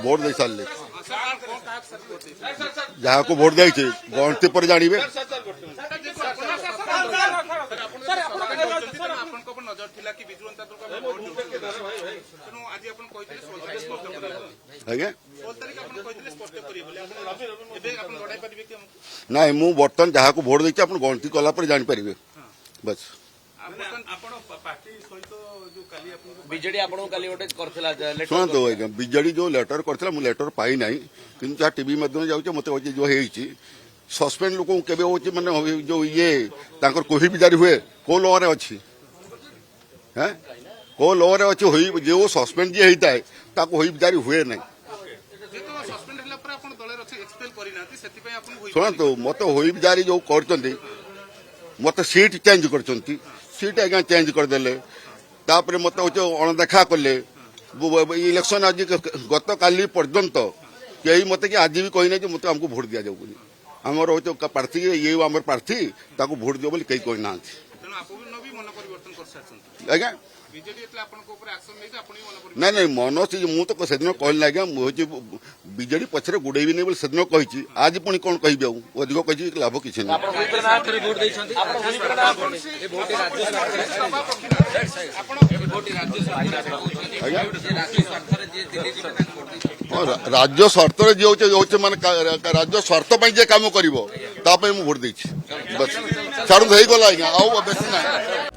Vote दे सारे जहाँ को भोट दे गणति पर जानवे आज्ञा ना मु बर्तमान जहाँ को भोट देती आप गणति कलापर जापर बस शुणु आज्ञा विजेडी जो लेटर करथिला मु लेटर पाई नाही किंतु जहाँ टीवी माध्यम जाऊँ मत जो है सस्पेंड लोक केबे होची माने जो ये तांकर कोही भी जारी हुए को लॉ रे अछि हैं को लॉ रे अछि होई जो सस्पेंड जे हेता है ताको होई भी जारी हुए नहीं शुणु मत होई भी जारी जो करचंती मत सीट चेंज करचंती सीट आज्ञा चेंज करदेले तापर मत अणदेखा कले इलेक्शन आज गत काली पर्यंत कई मत कि आज भी कही ना मत आमको भोट दि जाऊ आमर हो प्रार्थी ये आम प्रार्थी ताको भोट दियो कई कहना आज्ञा ना ना मन से मु तो से दिन कहली आज्ञा मुझे विजेडी पछरे गुड़ेबी नहीं से दिन कही आज पुणी कौन कह अधिक कही लाभ किसी राज्य स्वार्थ जो माने राज्य स्वार्थ जे काम कर भोट दे बस छाड़ हो गला आज्ञा आउ बेसी ना।